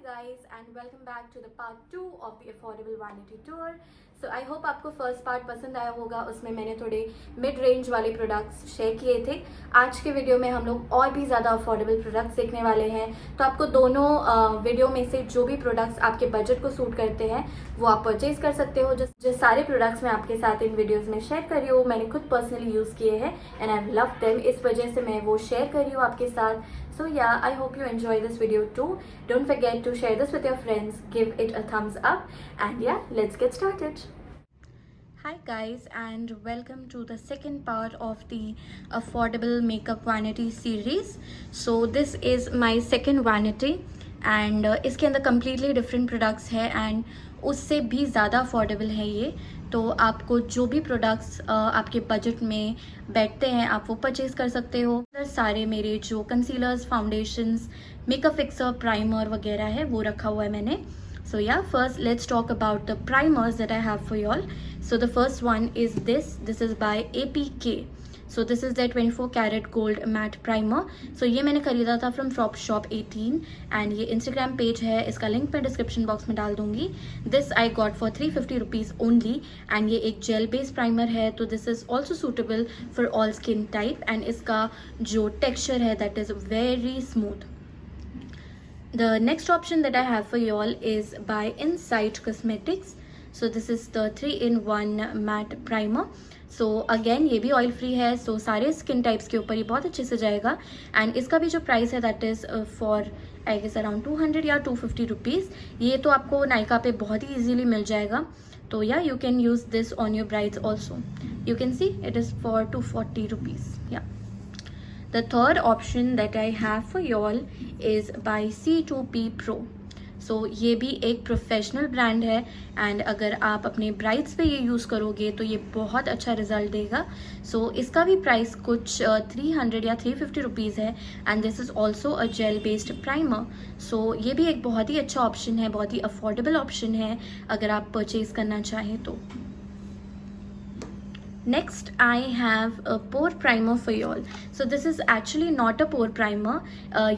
guys and welcome back to the part 2 of the affordable vanity tour. So I hope आपको first part पसंद आया होगा. उसमें मैंने थोड़े मिड रेंज वाले प्रोडक्ट्स शेयर किए थे. आज के वीडियो में हम लोग और भी ज़्यादा अफोर्डेबल प्रोडक्ट्स देखने वाले हैं. तो आपको दोनों वीडियो में से जो भी प्रोडक्ट्स आपके बजट को सूट करते हैं वो आप परचेज कर सकते हो. जो सारे प्रोडक्ट्स मैं आपके साथ इन वीडियोज़ में शेयर कर रही हूँ मैंने खुद पर्सनली यूज़ किए हैं एंड आई लव देम. इस वजह से मैं वो शेयर कर रही हूँ आपके साथ. So yeah, I hope you enjoy this video too. Don't forget to share this with your friends, give it a thumbs up, and yeah, let's get started. Hi guys and welcome to the second part of the affordable makeup vanity series. So this is my second vanity and इसके अंदर completely different products है and उससे भी ज़्यादा affordable है ये. तो आपको जो भी प्रोडक्ट्स आपके बजट में बैठते हैं आप वो परचेज कर सकते हो. सारे मेरे जो concealers, foundations, makeup fixer, primer वगैरह है वो रखा हुआ है मैंने. So yeah, first let's talk about the primers that I have for y'all. So the first one is this is by APK. So this is their 24 karat gold matte primer. So ये मैंने खरीदा था from Shop 18 and ये Instagram page है. इसका link मैं description box में डाल दूंगी. This I got for 350 rupees only and ये एक gel based primer है. तो this is also suitable for all skin type and इसका जो texture है that is very smooth. The next option that I have for you all is by Insight Cosmetics. So this is the 3-in-1 matte primer. So again ये भी oil free है. So सारे skin types के ऊपर ये बहुत अच्छे से जाएगा एंड इसका भी जो प्राइस है that is for I guess around 200 या 250 रुपीज़. ये तो आपको नायका पे बहुत ही ईजीली मिल जाएगा. तो या you can use this on your brides also. You can see it is for 240 rupees. या The third option that I have for y'all is by C2P Pro. So ये भी एक प्रोफेशनल ब्रांड है and अगर आप अपने brides पे ये यूज़ करोगे तो ये बहुत अच्छा रिजल्ट देगा. सो इसका भी प्राइस कुछ 300 या 350 रुपीज़ है and this is also a gel based primer. So ये भी एक बहुत ही अच्छा ऑप्शन है, बहुत ही अफोर्डेबल ऑप्शन है अगर आप परचेज़ करना चाहें तो. Next I have a pore primer for y'all. So this is actually not a pore primer.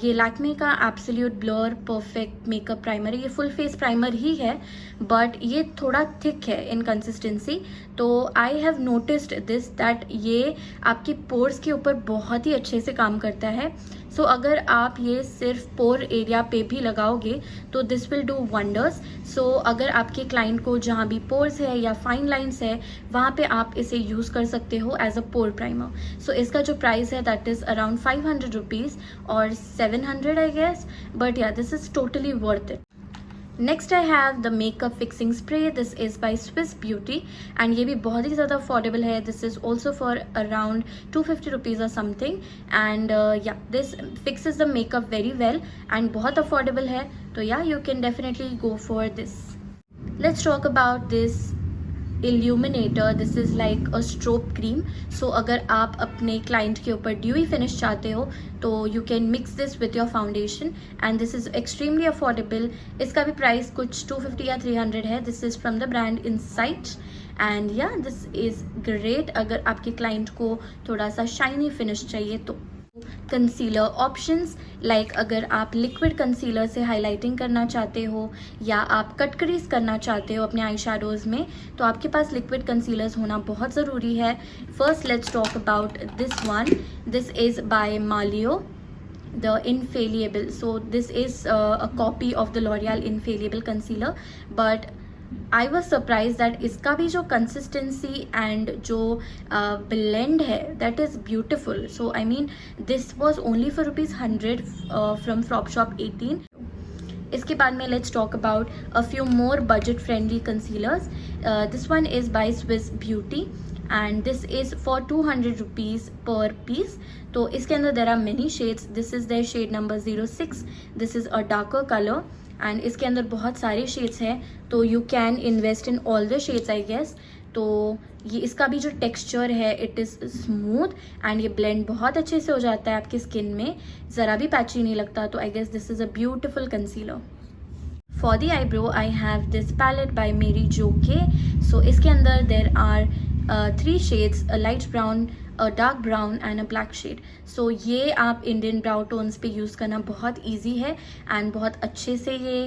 ये Lakme का Absolute Blur Perfect Makeup Primer है. ये full face primer ही है but ये थोड़ा thick है in consistency. तो I have noticed this that ये आपके pores के ऊपर बहुत ही अच्छे से काम करता है. सो अगर आप ये सिर्फ पोर एरिया पे भी लगाओगे तो दिस विल डू वंडर्स. सो अगर आपके क्लाइंट को जहाँ भी पोर्स है या फाइन लाइंस है वहाँ पे आप इसे यूज़ कर सकते हो एज अ पोर प्राइमर. सो इसका जो प्राइस है दैट इज़ अराउंड 500 रुपीज़ और 700 आई गेस. बट या this is totally worth it. Next I have the makeup fixing spray. This is bye Swiss beauty and ये भी बहुत ही ज़्यादा अफोर्डेबल है. This is also for around 250 rupees और something and या this fixes the makeup very well and बहुत affordable है. तो या you can definitely go for this. Let's talk about this illuminator. This is like a strobe cream. सो अगर आप अपने client के ऊपर ड्यूई फिनिश चाहते हो तो you can mix this with your foundation and this is extremely affordable. इसका भी प्राइस कुछ 250 या 300 है. This is from the brand insight and या दिस इज़ ग्रेट अगर आपके क्लाइंट को थोड़ा सा शाइनी फिनिश चाहिए तो. कंसीलर ऑप्शंस लाइक अगर आप लिक्विड कंसीलर से हाइलाइटिंग करना चाहते हो या आप कट क्रीज करना चाहते हो अपने आई शैडोज़ में तो आपके पास लिक्विड कंसीलर्स होना बहुत ज़रूरी है. First let's talk about this one. This is by मालियो the Infallible. So this is a copy of the L'Oreal Infallible concealer but I was surprised that इसका भी जो consistency and जो blend है that is beautiful. So I mean this was only for rupees 100 from Shop 18. इसके बाद में let's talk about a few more budget friendly concealers. This one is by Swiss Beauty and this is for 200 rupees per piece. तो इसके अंदर there are many shades. This is their shade number 06. This is a darker color and इसके अंदर बहुत सारे shades हैं तो you can invest in all the shades I guess. तो ये इसका भी जो टेक्सचर है इट इज़ स्मूथ एंड ये ब्लेंड बहुत अच्छे से हो जाता है आपकी स्किन में, ज़रा भी पैची नहीं लगता. तो I guess this is a beautiful concealer. For the eyebrow I have this palette by मेरी जो के. सो इसके अंदर there are 3 shades, light brown, a dark brown and a black shade. So ये आप इंडियन ब्राउ टोन्स पे use करना बहुत ईजी है एंड बहुत अच्छे से ये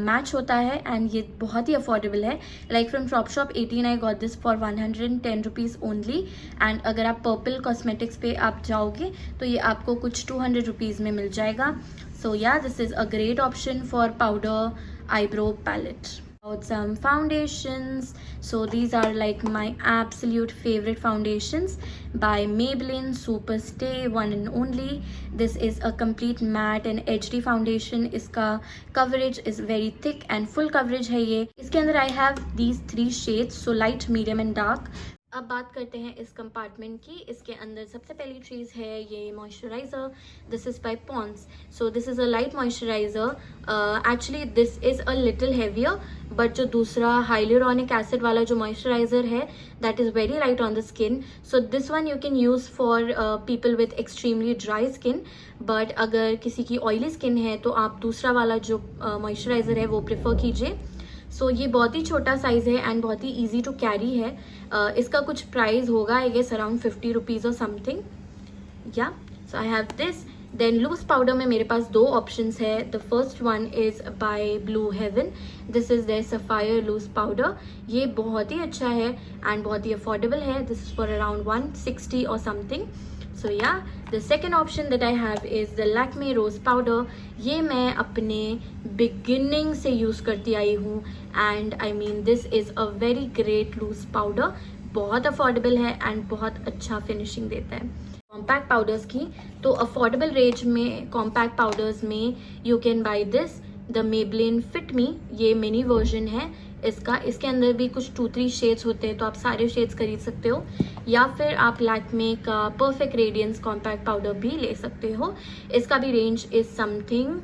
मैच होता है एंड ये बहुत ही अफोर्डेबल है। Like from shop 18 I got this for 110 rupees only and अगर आप पर्पल कॉस्मेटिक्स पे आप जाओगे तो ये आपको कुछ 200 रुपीज़ में मिल जाएगा। सो या this is a great option for powder eyebrow palette. About some foundations, so these are like my absolute favorite foundations by Maybelline Super Stay One and Only. This is a complete matte and HD foundation. इसका coverage is very thick and full coverage है ये। इसके अंदर I have these 3 shades, so light, medium and dark. अब बात करते हैं इस कंपार्टमेंट की। इसके अंदर सबसे पहली चीज़ है ये moisturiser. This is by Pond's. So this is a light moisturiser. Actually this is a little heavier, but जो दूसरा हाइलुरोनिक एसिड वाला जो मॉइस्चराइज़र है that is very light on the skin. So this one you can use for people with extremely dry skin, but अगर किसी की oily skin है तो आप दूसरा वाला जो मॉइस्चराइज़र है वो प्रेफर कीजिए। सो ये बहुत ही छोटा साइज़ है एंड बहुत ही ईजी टू कैरी है। इसका कुछ प्राइस होगा आई गेस अराउंड 50 रुपीज़ और something. Yeah so I have this. Then loose powder में मेरे पास 2 ऑप्शंस है। The first one is by blue heaven. This is their sapphire loose powder. ये बहुत ही अच्छा है एंड बहुत ही अफोर्डेबल है। दिस इज़ फॉर अराउंड 160 और something. So yeah the second option that I have is the Lakme rose powder. ये मैं अपने बिगिनिंग से यूज़ करती आई हूँ and I mean this is a very great loose powder. बहुत अफोर्डेबल है एंड बहुत अच्छा फिनिशिंग देता है। कॉम्पैक्ट पाउडर्स की तो अफोर्डेबल रेंज में कॉम्पैक्ट पाउडर्स में you can buy this the Maybelline fit me. ये मिनी वर्जन है इसका। इसके अंदर भी कुछ 2-3 शेड्स होते हैं तो आप सारे शेड्स खरीद सकते हो, या फिर आप लैक्मे का परफेक्ट रेडियंस कॉम्पैक्ट पाउडर भी ले सकते हो। इसका भी रेंज इज समथिंग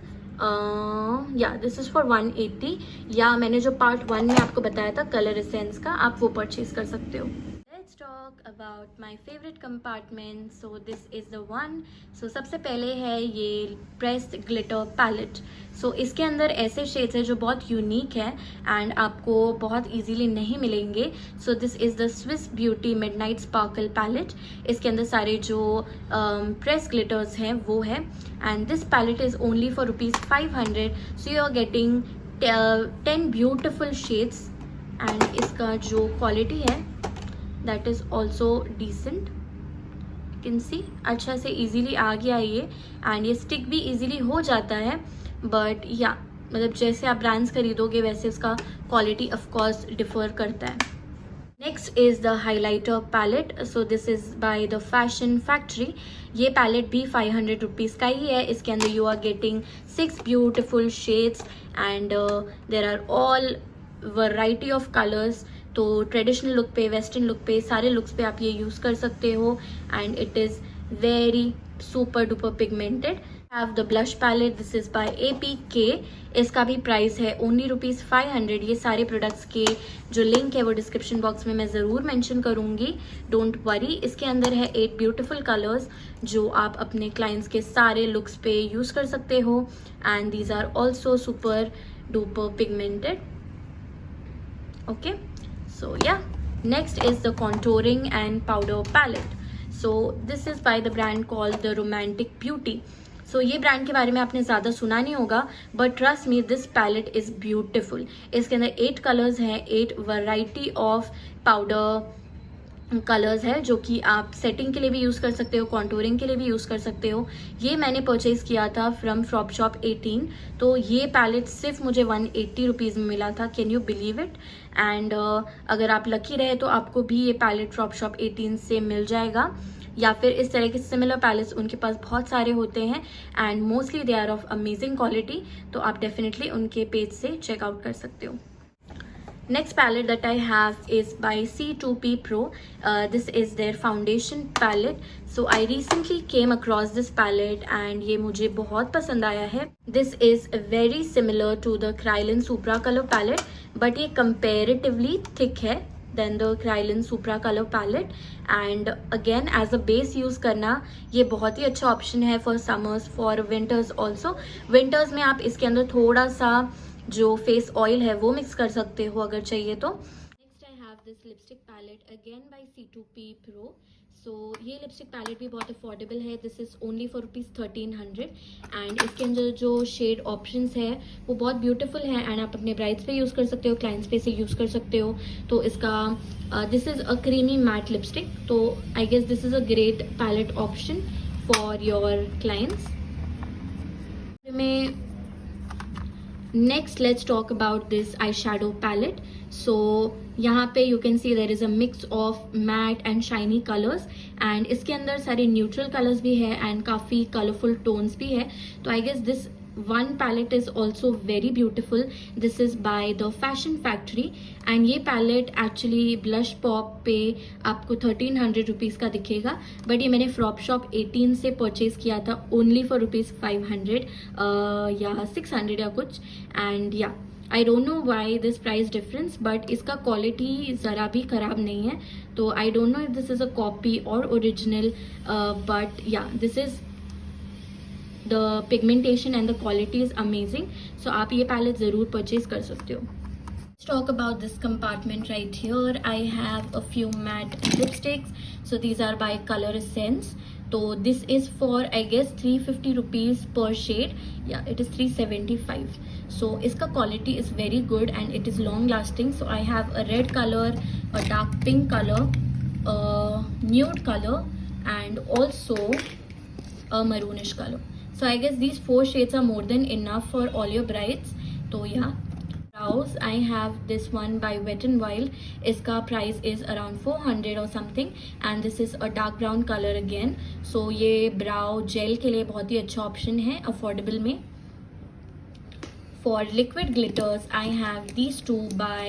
या दिस इज़ फॉर 180। या मैंने जो पार्ट 1 में आपको बताया था कलर एसेंस का, आप वो परचेज कर सकते हो। Let's talk about my favorite compartment. So this is the one. So सबसे पहले है ये pressed glitter palette. So इसके अंदर ऐसे शेड्स है जो बहुत यूनिक है एंड आपको बहुत इजीली नहीं मिलेंगे। So this is the Swiss Beauty Midnight Sparkle palette. इसके अंदर सारे जो pressed glitters हैं वो है and this palette is only for ₹500. So you are getting 10 beautiful shades and इसका जो क्वालिटी है that is also decent. You can see अच्छा से easily आ गया ये एंड ये स्टिक भी easily हो जाता है, बट या मतलब जैसे आप ब्रांड्स खरीदोगे वैसे उसका क्वालिटी ऑफकोर्स डिफर करता है। Next is the highlighter palette. So this is by the Fashion Factory. ये पैलेट भी 500 रुपीज़ का ही है। इसके अंदर you are getting 6 beautiful shades and there are all variety of colours. तो ट्रेडिशनल लुक पे, वेस्टर्न लुक पे, सारे लुक्स पे आप ये यूज़ कर सकते हो and it is very super duper pigmented. Have the blush palette. This is by APK। इसका भी प्राइस है ओनली ₹500। ये सारे प्रोडक्ट्स के जो लिंक है वो डिस्क्रिप्शन बॉक्स में मैं ज़रूर मेंशन करूँगी, डोंट वरी। इसके अंदर है 8 ब्यूटिफुल कलर्स जो आप अपने क्लाइंट्स के सारे लुक्स पे यूज़ कर सकते हो and these are also super duper pigmented. Okay, so yeah, next is the contouring and powder palette. So this is by the brand called the Romantic Beauty. So ये brand के बारे में आपने ज़्यादा सुना नहीं होगा, but trust me this palette is beautiful. इसके अंदर 8 कलर्स हैं, 8 वैरायटी ऑफ पाउडर कलर्स है जो कि आप सेटिंग के लिए भी यूज़ कर सकते हो, कॉन्टूरिंग के लिए भी यूज़ कर सकते हो। ये मैंने परचेज़ किया था फ्रॉम शॉप 18। तो ये पैलेट सिर्फ मुझे 180 रुपीज़ में मिला था। Can you believe it? And अगर आप लकी रहे तो आपको भी ये पैलेट शॉप 18 से मिल जाएगा, या फिर इस तरह के सिमिलर पैलेट्स उनके पास बहुत सारे होते हैं and mostly they are of amazing quality. तो आप डेफिनेटली उनके पेज से चेकआउट कर सकते हो। Next palette that I have is by C2P Pro. This is their foundation palette. So I recently came across this palette and ये मुझे बहुत पसंद आया है। This is very similar to the Kryolan Supra Color palette, but ये comparatively thick है than the Kryolan Supra Color palette. And again as a base use करना ये बहुत ही अच्छा option है for summers, for winters also. Winters में आप इसके अंदर थोड़ा सा जो फेस ऑयल है वो मिक्स कर सकते हो अगर चाहिए तो। Next I have this lipstick palette again by C2P Pro. So ये लिपस्टिक पैलेट भी बहुत अफोर्डेबल है. This is only for ₹1300 and इसके अंदर जो शेड ऑप्शंस है वो बहुत ब्यूटीफुल है एंड आप अपने ब्राइड्स पे यूज़ कर सकते हो, क्लाइंट्स पे से यूज़ कर सकते हो. तो इसका this is a creamy matte lipstick. तो I guess this is a great palette option for your clients. में next let's talk about this eyeshadow palette. So यहाँ पे you can see there is a mix of matte and shiny colors and इसके अंदर सारे neutral colors भी है and काफ़ी colorful tones भी है. तो I guess this one palette is also very beautiful. This is by the Fashion Factory and ये palette actually blush pop पे आपको 1300 रुपीज़ का दिखेगा, बट ये मैंने फ्रॉप शॉप 18 से परचेज़ किया था ओनली फॉर ₹500 या 600 या कुछ. एंड या I don't know why this price difference, but इसका क्वालिटी ज़रा भी ख़राब नहीं है. तो I don't know if this is a copy और ओरिजिनल, बट या this is the pigmentation and the quality is amazing. So आप ये palette ज़रूर purchase कर सकते हो. Let's talk about this compartment right here. I have a few matte lipsticks. So these are by Color Essence. So this is for I guess 350 rupees per shade. Yeah, it is 375. So इसका quality is very good and it is long lasting. So I have a red color, a dark pink color, a nude color and also a maroonish color. So I guess these 4 shades are more than enough for all your brides. So yeah, brows I have this one by Wet n Wild. इसका price is around 400 or something and this is a dark brown color again. So ये brow gel के लिए बहुत ही अच्छा option है affordable में. For liquid glitters I have these two by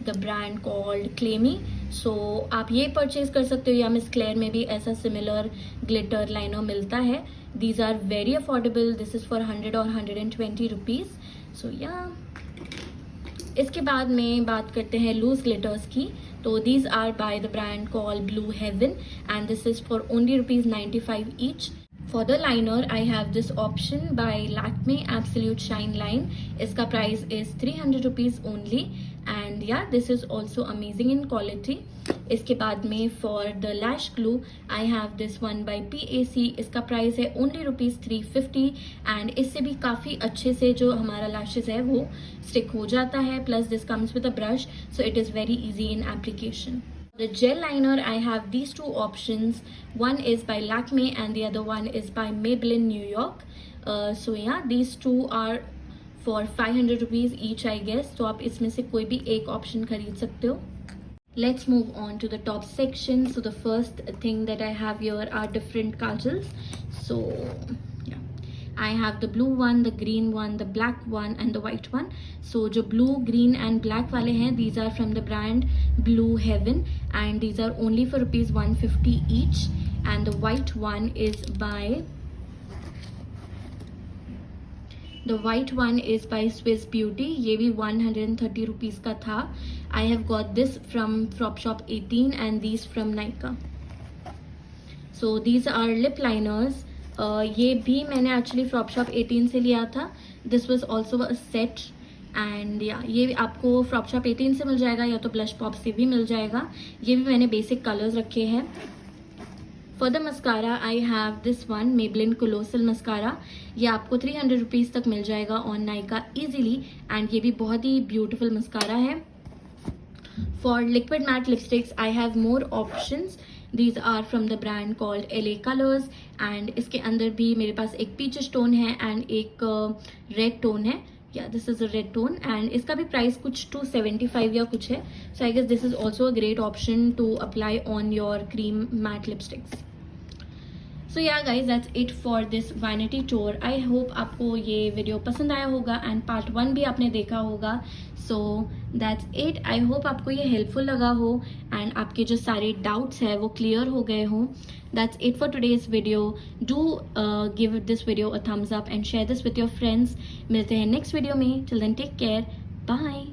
the brand called Clayme. So आप ये purchase कर सकते हो या मिस क्लेयर में भी ऐसा similar glitter liner मिलता है. These are very affordable. This is for 100 or 120 rupees. So yeah. इसके बाद में बात करते हैं loose glitters की. तो these are by the brand called Blue Heaven and this is for only ₹95 each. For the liner I have this option by Lakme Absolute Shine Line. इसका price is 300 rupees only and yeah, this is also amazing in quality. इसके बाद में for the lash glue I have this one by PAC. इसका price है only ₹350 and इससे भी काफ़ी अच्छे से जो हमारा lashes है वो stick हो जाता है. Plus this comes with a brush so it is very easy in application. The gel liner I have these two options. One is by Lakme and the other one is by Maybelline New York. So yeah, these two are for 500 rupees each I guess. तो आप इसमें से कोई भी एक option खरीद सकते हो. Let's move on to the top section. So the first thing that I have here are different kajals. So yeah, I have the blue one, the green one, the black one and the white one. So जो blue, green and black वाले हैं, these are from the brand Blue Heaven and these are only for ₹150 each. And the white one is by Swiss Beauty. ये भी 130 rupees का था. I have got this from Frop Shop 18 and these from Nykaa. So these are lip liners. ये भी मैंने actually Frop Shop 18 से लिया था. This was also a set and yeah, ये आपको Frop Shop 18 से मिल जाएगा या तो Blush Pop से भी मिल जाएगा. ये भी मैंने basic colors रखे हैं. For the mascara I have this one Maybelline Colossal Mascara. ये आपको 300 rupees तक मिल जाएगा on Nykaa easily and ये भी बहुत ही beautiful mascara है. For liquid matte lipsticks I have more options. These are from the brand called LA Colors and इसके अंदर भी मेरे पास एक peaches tone है and एक red tone है. Yeah, this is a red tone and इसका भी प्राइस कुछ 275 या कुछ है. So I guess this is also a great option to apply on your cream matte lipsticks. So yeah guys, that's it for this vanity tour. I hope आपको ये video पसंद आया होगा and part 1 भी आपने देखा होगा. So that's it. I hope आपको ये helpful लगा हो and आपके जो सारे doubts है वो clear हो गए हो. That's it for today's video. Do give this video a thumbs up and share this with your friends. मिलते हैं next video में. Till then take care. Bye.